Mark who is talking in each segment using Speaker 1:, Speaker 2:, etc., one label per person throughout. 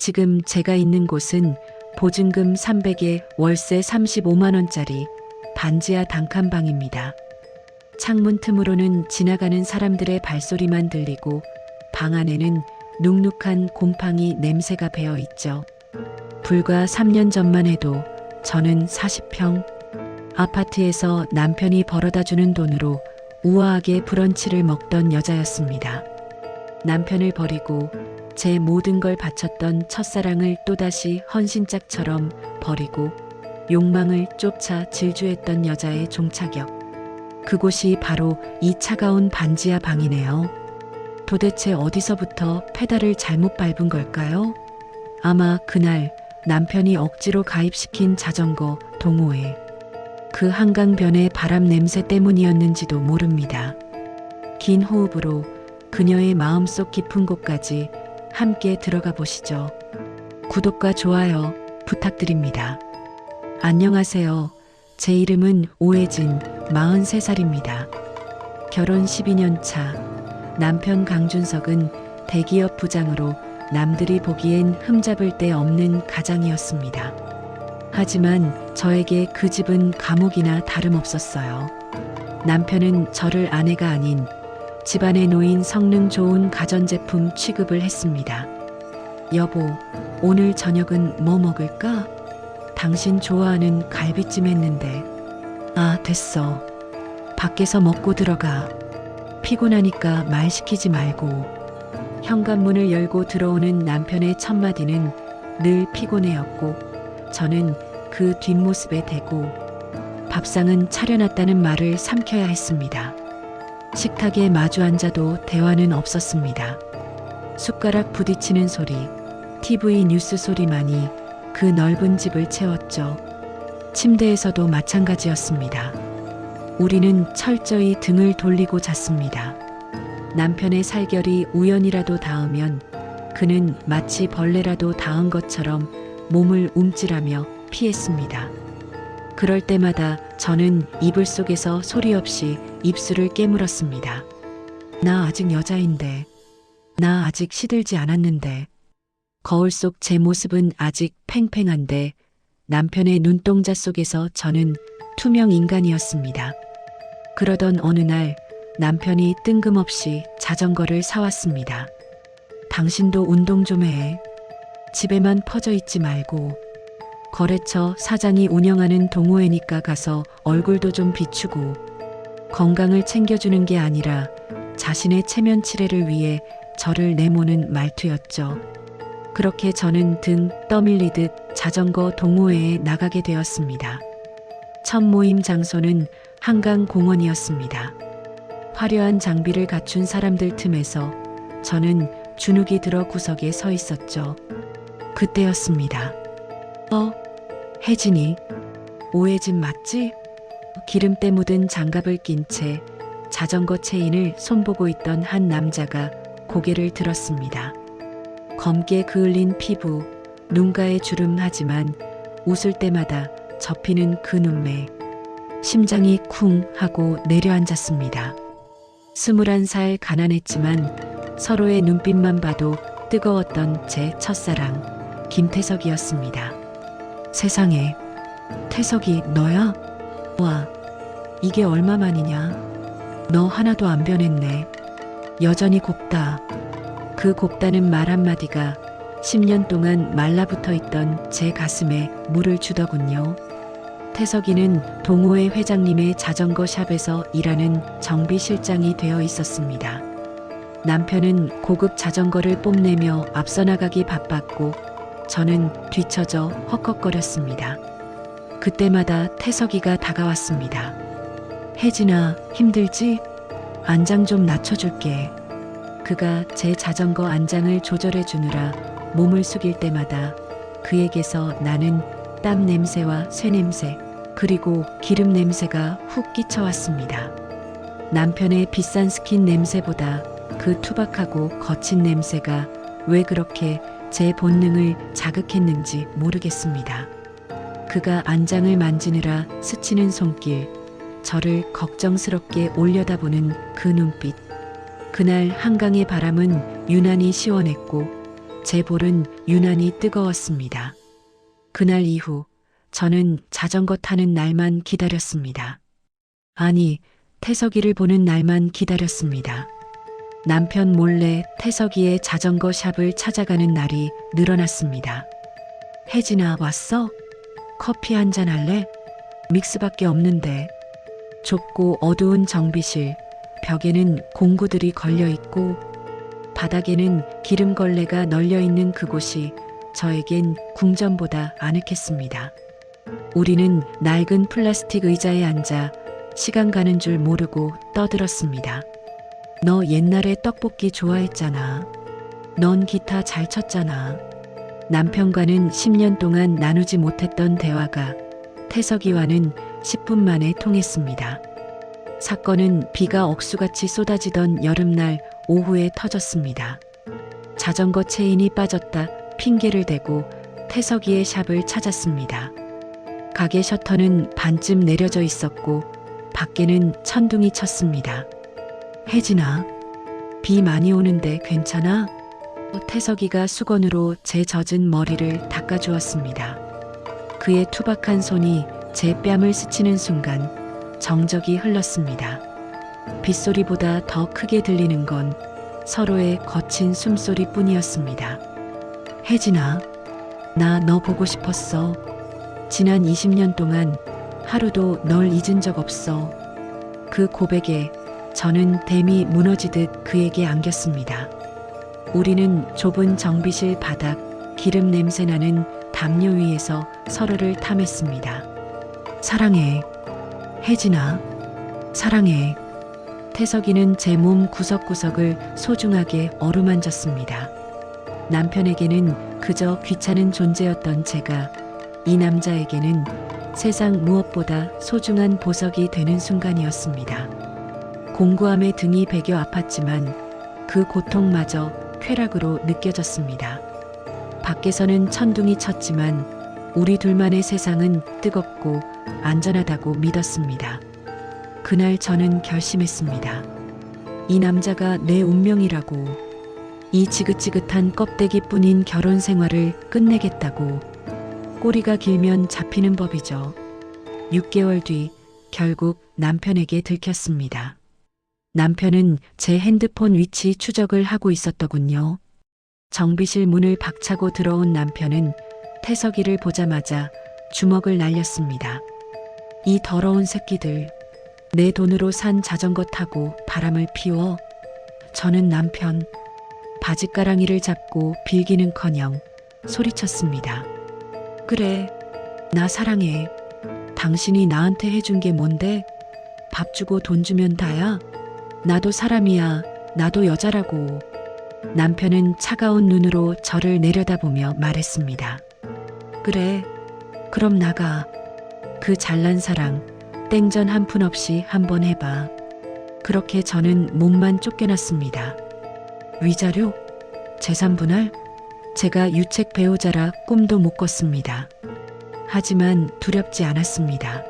Speaker 1: 지금 제가 있는 곳은 보증금 300에 월세 35만 원짜리 반지하 단칸방입니다. 창문 틈으로는 지나가는 사람들의 발소리만 들리고 방 안에는 눅눅한 곰팡이 냄새가 배어 있죠. 불과 3년 전만 해도 저는 40평 아파트에서 남편이 벌어다 주는 돈으로 우아하게 브런치를 먹던 여자였습니다. 남편을 버리고 제 모든 걸 바쳤던 첫사랑을 또다시 헌신짝처럼 버리고 욕망을 쫓아 질주했던 여자의 종착역. 그곳이 바로 이 차가운 반지하 방이네요. 도대체 어디서부터 페달을 잘못 밟은 걸까요? 아마 그날 남편이 억지로 가입시킨 자전거 동호회. 그 한강변의 바람 냄새 때문이었는지도 모릅니다. 긴 호흡으로 그녀의 마음속 깊은 곳까지 함께 들어가 보시죠. 구독과 좋아요 부탁드립니다. 안녕하세요. 제 이름은 오혜진, 43살입니다. 결혼 12년 차. 남편 강준석은 대기업 부장으로 남들이 보기엔 흠잡을 데 없는 가장이었습니다. 하지만 저에게 그 집은 감옥이나 다름없었어요. 남편은 저를 아내가 아닌 집안에 놓인 성능 좋은 가전제품 취급을 했습니다. 여보, 오늘 저녁은 뭐 먹을까? 당신 좋아하는 갈비찜 했는데. 아, 됐어. 밖에서 먹고 들어가. 피곤하니까 말 시키지 말고. 현관문을 열고 들어오는 남편의 첫 마디는 늘 피곤해였고 저는 그 뒷모습에 대고 밥상은 차려놨다는 말을 삼켜야 했습니다. 식탁에 마주 앉아도 대화는 없었습니다. 숟가락 부딪히는 소리, TV 뉴스 소리만이 그 넓은 집을 채웠죠. 침대에서도 마찬가지였습니다. 우리는 철저히 등을 돌리고 잤습니다. 남편의 살결이 우연이라도 닿으면 그는 마치 벌레라도 닿은 것처럼 몸을 움찔하며 피했습니다. 그럴 때마다 저는 이불 속에서 소리 없이 입술을 깨물었습니다. 나 아직 여자인데. 나 아직 시들지 않았는데. 거울 속 제 모습은 아직 팽팽한데 남편의 눈동자 속에서 저는 투명 인간이었습니다. 그러던 어느 날 남편이 뜬금없이 자전거를 사왔습니다. 당신도 운동 좀 해. 집에만 퍼져 있지 말고. 거래처 사장이 운영하는 동호회니까 가서 얼굴도 좀 비추고. 건강을 챙겨주는 게 아니라 자신의 체면 치레를 위해 저를 내모는 말투였죠. 그렇게 저는 등 떠밀리듯 자전거 동호회에 나가게 되었습니다. 첫 모임 장소는 한강공원이었습니다. 화려한 장비를 갖춘 사람들 틈에서 저는 주눅이 들어 구석에 서 있었죠. 그때였습니다. 혜진이. 오혜진 맞지? 기름때 묻은 장갑을 낀 채 자전거 체인을 손보고 있던 한 남자가 고개를 들었습니다. 검게 그을린 피부, 눈가에 주름 하지만 웃을 때마다 접히는 그 눈매. 심장이 쿵 하고 내려앉았습니다. 21살 가난했지만 서로의 눈빛만 봐도 뜨거웠던 제 첫사랑 김태석이었습니다. 세상에, 태석이 너야? 와, 이게 얼마만이냐? 너 하나도 안 변했네. 여전히 곱다. 그 곱다는 말 한마디가 10년 동안 말라붙어 있던 제 가슴에 물을 주더군요. 태석이는 동호회 회장님의 자전거 샵에서 일하는 정비 실장이 되어 있었습니다. 남편은 고급 자전거를 뽐내며 앞서 나가기 바빴고 저는 뒤처져 헉헉거렸습니다. 그때마다 태석이가 다가왔습니다. 혜진아, 힘들지? 안장 좀 낮춰줄게. 그가 제 자전거 안장을 조절해 주느라 몸을 숙일 때마다 그에게서 나는 땀 냄새와 쇠 냄새 그리고 기름 냄새가 훅 끼쳐왔습니다. 남편의 비싼 스킨 냄새보다 그 투박하고 거친 냄새가 왜 그렇게 제 본능을 자극했는지 모르겠습니다. 그가 안장을 만지느라 스치는 손길, 저를 걱정스럽게 올려다보는 그 눈빛. 그날 한강의 바람은 유난히 시원했고 제 볼은 유난히 뜨거웠습니다. 그날 이후 저는 자전거 타는 날만 기다렸습니다. 아니, 태석이를 보는 날만 기다렸습니다. 남편 몰래 태석이의 자전거 샵을 찾아가는 날이 늘어났습니다. 혜진아, 왔어? 커피 한잔 할래? 믹스밖에 없는데. 좁고 어두운 정비실, 벽에는 공구들이 걸려 있고 바닥에는 기름걸레가 널려 있는 그곳이 저에겐 궁전보다 아늑했습니다. 우리는 낡은 플라스틱 의자에 앉아 시간 가는 줄 모르고 떠들었습니다. 너 옛날에 떡볶이 좋아했잖아. 넌 기타 잘 쳤잖아. 남편과는 10년 동안 나누지 못했던 대화가 태석이와는 10분 만에 통했습니다. 사건은 비가 억수같이 쏟아지던 여름날 오후에 터졌습니다. 자전거 체인이 빠졌다 핑계를 대고 태석이의 샵을 찾았습니다. 가게 셔터는 반쯤 내려져 있었고 밖에는 천둥이 쳤습니다. 혜진아, 비 많이 오는데 괜찮아? 태석이가 수건으로 제 젖은 머리를 닦아주었습니다. 그의 투박한 손이 제 뺨을 스치는 순간 정적이 흘렀습니다. 빗소리보다 더 크게 들리는 건 서로의 거친 숨소리뿐이었습니다. 혜진아, 나 너 보고 싶었어. 지난 20년 동안 하루도 널 잊은 적 없어. 그 고백에 저는 댐이 무너지듯 그에게 안겼습니다. 우리는 좁은 정비실 바닥, 기름 냄새 나는 담요 위에서 서로를 탐했습니다. 사랑해. 혜진아, 사랑해. 태석이는 제 몸 구석구석을 소중하게 어루만졌습니다. 남편에게는 그저 귀찮은 존재였던 제가 이 남자에게는 세상 무엇보다 소중한 보석이 되는 순간이었습니다. 공구함에 등이 베겨 아팠지만 그 고통마저 쾌락으로 느껴졌습니다. 밖에서는 천둥이 쳤지만 우리 둘만의 세상은 뜨겁고 안전하다고 믿었습니다. 그날 저는 결심했습니다. 이 남자가 내 운명이라고, 이 지긋지긋한 껍데기뿐인 결혼 생활을 끝내겠다고. 꼬리가 길면 잡히는 법이죠. 6개월 뒤 결국 남편에게 들켰습니다. 남편은 제 핸드폰 위치 추적을 하고 있었더군요. 정비실 문을 박차고 들어온 남편은 태석이를 보자마자 주먹을 날렸습니다. 이 더러운 새끼들, 내 돈으로 산 자전거 타고 바람을 피워. 저는 남편 바짓가랑이를 잡고 빌기는커녕 소리쳤습니다. 그래, 나 사랑해. 당신이 나한테 해준 게 뭔데? 밥 주고 돈 주면 다야? 나도 사람이야. 나도 여자라고. 남편은 차가운 눈으로 저를 내려다보며 말했습니다. 그래, 그럼 나가. 그 잘난 사랑, 땡전 한 푼 없이 한번 해봐. 그렇게 저는 몸만 쫓겨났습니다. 위자료? 재산 분할? 제가 유책 배우자라 꿈도 못 꿨습니다. 하지만 두렵지 않았습니다.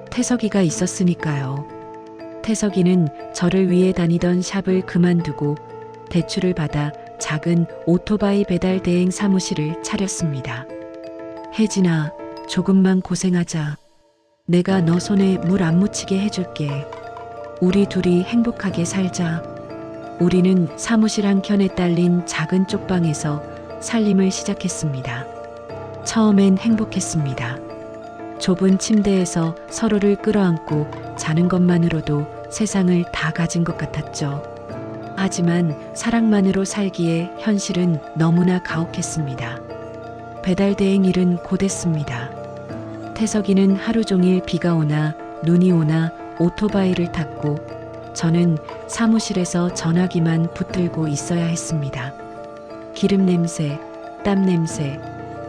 Speaker 1: 태석이가 있었으니까요. 태석이는 저를 위해 다니던 샵을 그만두고 대출을 받아 작은 오토바이 배달 대행 사무실을 차렸습니다. 혜진아, 조금만 고생하자. 내가 너 손에 물 안 묻히게 해줄게. 우리 둘이 행복하게 살자. 우리는 사무실 한켠에 딸린 작은 쪽방에서 살림을 시작했습니다. 처음엔 행복했습니다. 좁은 침대에서 서로를 끌어안고 자는 것만으로도 세상을 다 가진 것 같았죠. 하지만 사랑만으로 살기에 현실은 너무나 가혹했습니다. 배달 대행 일은 고됐습니다. 태석이는 하루 종일 비가 오나 눈이 오나 오토바이를 탔고 저는 사무실에서 전화기만 붙들고 있어야 했습니다. 기름 냄새, 땀 냄새,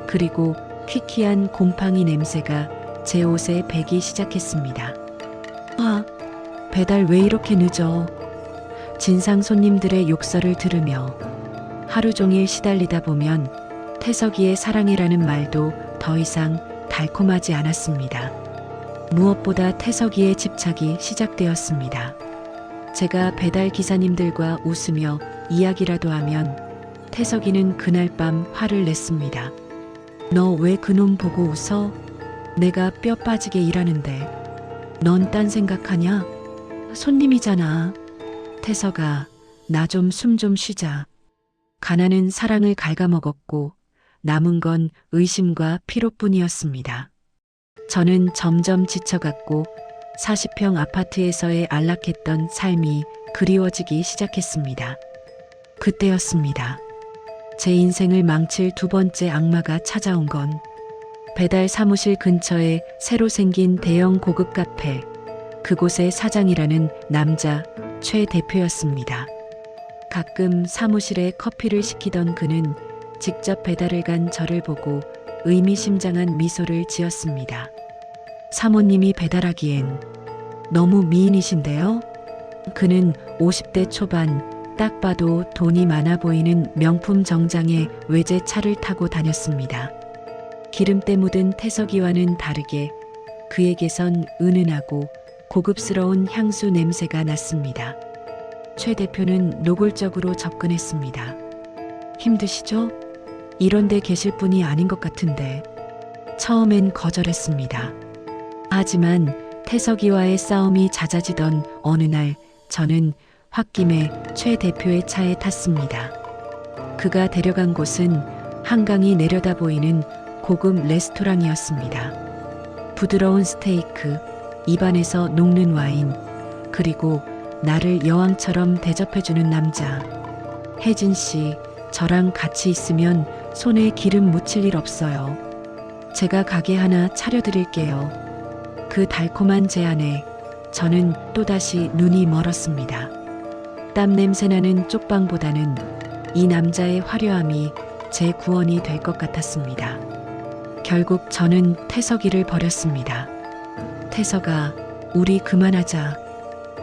Speaker 1: 그리고 퀴퀴한 곰팡이 냄새가 제 옷에 배기 시작했습니다. 아, 배달 왜 이렇게 늦어? 진상 손님들의 욕설을 들으며 하루 종일 시달리다 보면 태석이의 사랑이라는 말도 더 이상 달콤하지 않았습니다. 무엇보다 태석이의 집착이 시작되었습니다. 제가 배달 기사님들과 웃으며 이야기라도 하면 태석이는 그날 밤 화를 냈습니다. 너 왜 그놈 보고 웃어? 내가 뼈 빠지게 일하는데 넌 딴 생각하냐? 손님이잖아. 태석아, 나 좀 숨 좀 쉬자. 가난은 사랑을 갉아먹었고 남은 건 의심과 피로뿐이었습니다. 저는 점점 지쳐갔고 40평 아파트에서의 안락했던 삶이 그리워지기 시작했습니다. 그때였습니다. 제 인생을 망칠 두 번째 악마가 찾아온 건 배달 사무실 근처에 새로 생긴 대형 고급 카페, 그곳의 사장이라는 남자 최 대표였습니다. 가끔 사무실에 커피를 시키던 그는 직접 배달을 간 저를 보고 의미심장한 미소를 지었습니다. 사모님이 배달하기엔 너무 미인이신데요? 그는 50대 초반, 딱 봐도 돈이 많아 보이는 명품 정장에 외제차를 타고 다녔습니다. 기름때 묻은 태석이와는 다르게 그에게선 은은하고 고급스러운 향수 냄새가 났습니다. 최 대표는 노골적으로 접근했습니다. 힘드시죠? 이런 데 계실 분이 아닌 것 같은데. 처음엔 거절했습니다. 하지만 태석이와의 싸움이 잦아지던 어느 날 저는 홧김에 최 대표의 차에 탔습니다. 그가 데려간 곳은 한강이 내려다 보이는 고급 레스토랑이었습니다. 부드러운 스테이크, 입안에서 녹는 와인, 그리고 나를 여왕처럼 대접해주는 남자. 혜진 씨, 저랑 같이 있으면 손에 기름 묻힐 일 없어요. 제가 가게 하나 차려드릴게요. 그 달콤한 제안에 저는 또다시 눈이 멀었습니다. 땀 냄새나는 쪽방보다는 이 남자의 화려함이 제 구원이 될 것 같았습니다. 결국 저는 태석이를 버렸습니다. 태석아, 우리 그만하자.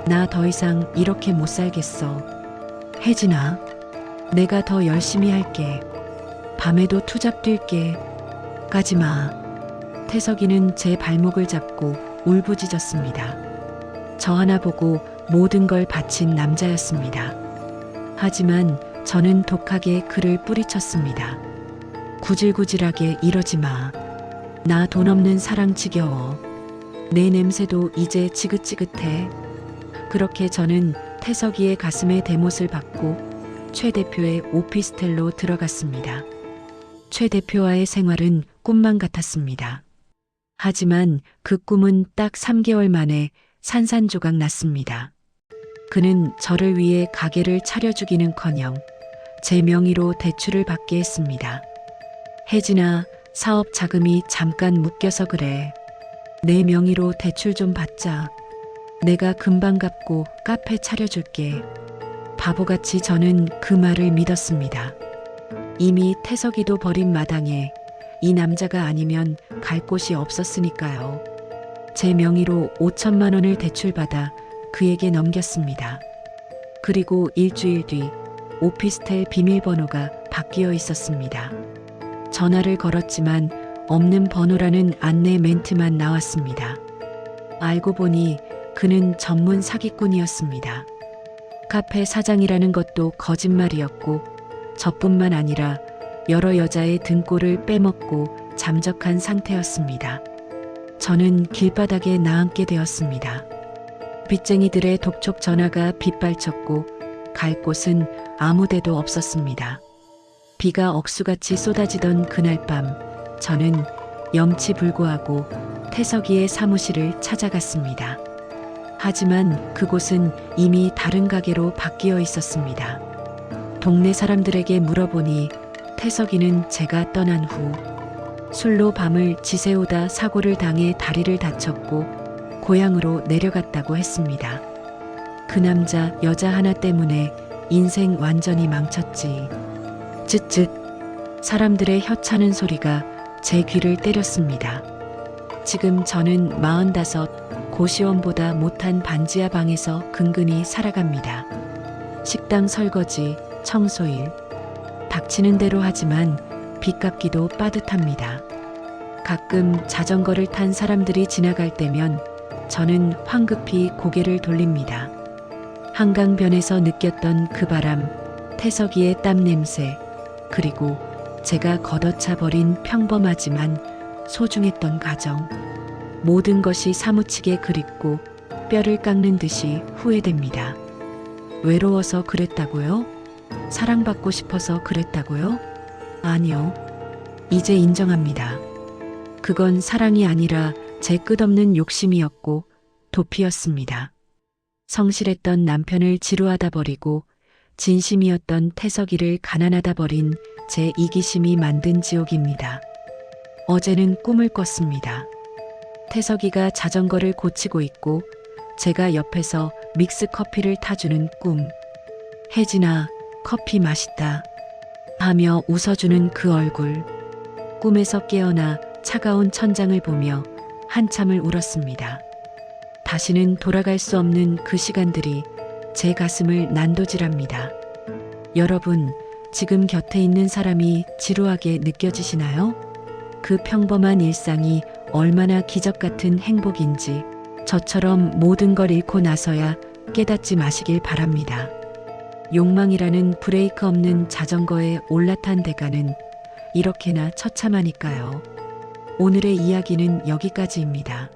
Speaker 1: 나 더 이상 이렇게 못 살겠어. 혜진아, 내가 더 열심히 할게. 밤에도 투잡 뛸게. 가지마. 태석이는 제 발목을 잡고 울부짖었습니다. 저 하나 보고 모든 걸 바친 남자였습니다. 하지만 저는 독하게 그를 뿌리쳤습니다. 구질구질하게 이러지 마. 나 돈 없는 사랑 지겨워. 내 냄새도 이제 지긋지긋해. 그렇게 저는 태석이의 가슴에 대못을 받고 최 대표의 오피스텔로 들어갔습니다. 최 대표와의 생활은 꿈만 같았습니다. 하지만 그 꿈은 딱 3개월 만에 산산조각 났습니다. 그는 저를 위해 가게를 차려주기는커녕 제 명의로 대출을 받게 했습니다. 혜진아, 사업 자금이 잠깐 묶여서 그래. 내 명의로 대출 좀 받자. 내가 금방 갚고 카페 차려줄게. 바보같이 저는 그 말을 믿었습니다. 이미 태석이도 버린 마당에 이 남자가 아니면 갈 곳이 없었으니까요. 제 명의로 5천만 원을 대출받아 그에게 넘겼습니다. 그리고 일주일 뒤 오피스텔 비밀번호가 바뀌어 있었습니다. 전화를 걸었지만 없는 번호라는 안내 멘트만 나왔습니다. 알고 보니 그는 전문 사기꾼이었습니다. 카페 사장이라는 것도 거짓말이었고 저뿐만 아니라 여러 여자의 등골을 빼먹고 잠적한 상태였습니다. 저는 길바닥에 나앉게 되었습니다. 빚쟁이들의 독촉 전화가 빗발쳤고 갈 곳은 아무 데도 없었습니다. 비가 억수같이 쏟아지던 그날 밤 저는 염치불고하고 태석이의 사무실을 찾아갔습니다. 하지만 그곳은 이미 다른 가게로 바뀌어 있었습니다. 동네 사람들에게 물어보니 태석이는 제가 떠난 후 술로 밤을 지새우다 사고를 당해 다리를 다쳤고 고향으로 내려갔다고 했습니다. 그 남자 여자 하나 때문에 인생 완전히 망쳤지. 쯧쯧. 사람들의 혀차는 소리가 제 귀를 때렸습니다. 지금 저는 45, 고시원보다 못한 반지하 방에서 근근히 살아갑니다. 식당 설거지, 청소일. 닥치는 대로 하지만 빚 갚기도 빠듯합니다. 가끔 자전거를 탄 사람들이 지나갈 때면 저는 황급히 고개를 돌립니다. 한강변에서 느꼈던 그 바람, 태석이의 땀 냄새, 그리고 제가 걷어차 버린 평범하지만 소중했던 가정. 모든 것이 사무치게 그립고 뼈를 깎는 듯이 후회됩니다. 외로워서 그랬다고요? 사랑받고 싶어서 그랬다고요? 아니요. 이제 인정합니다. 그건 사랑이 아니라 제 끝없는 욕심이었고 도피였습니다. 성실했던 남편을 지루하다 버리고 진심이었던 태석이를 가난하다 버린 제 이기심이 만든 지옥입니다. 어제는 꿈을 꿨습니다. 태석이가 자전거를 고치고 있고 제가 옆에서 믹스 커피를 타주는 꿈. 혜진아, 커피 맛있다 하며 웃어주는 그 얼굴. 꿈에서 깨어나 차가운 천장을 보며 한참을 울었습니다. 다시는 돌아갈 수 없는 그 시간들이 제 가슴을 난도질합니다. 여러분, 지금 곁에 있는 사람이 지루하게 느껴지시나요? 그 평범한 일상이 얼마나 기적 같은 행복인지 저처럼 모든 걸 잃고 나서야 깨닫지 마시길 바랍니다. 욕망이라는 브레이크 없는 자전거에 올라탄 대가는 이렇게나 처참하니까요. 오늘의 이야기는 여기까지입니다.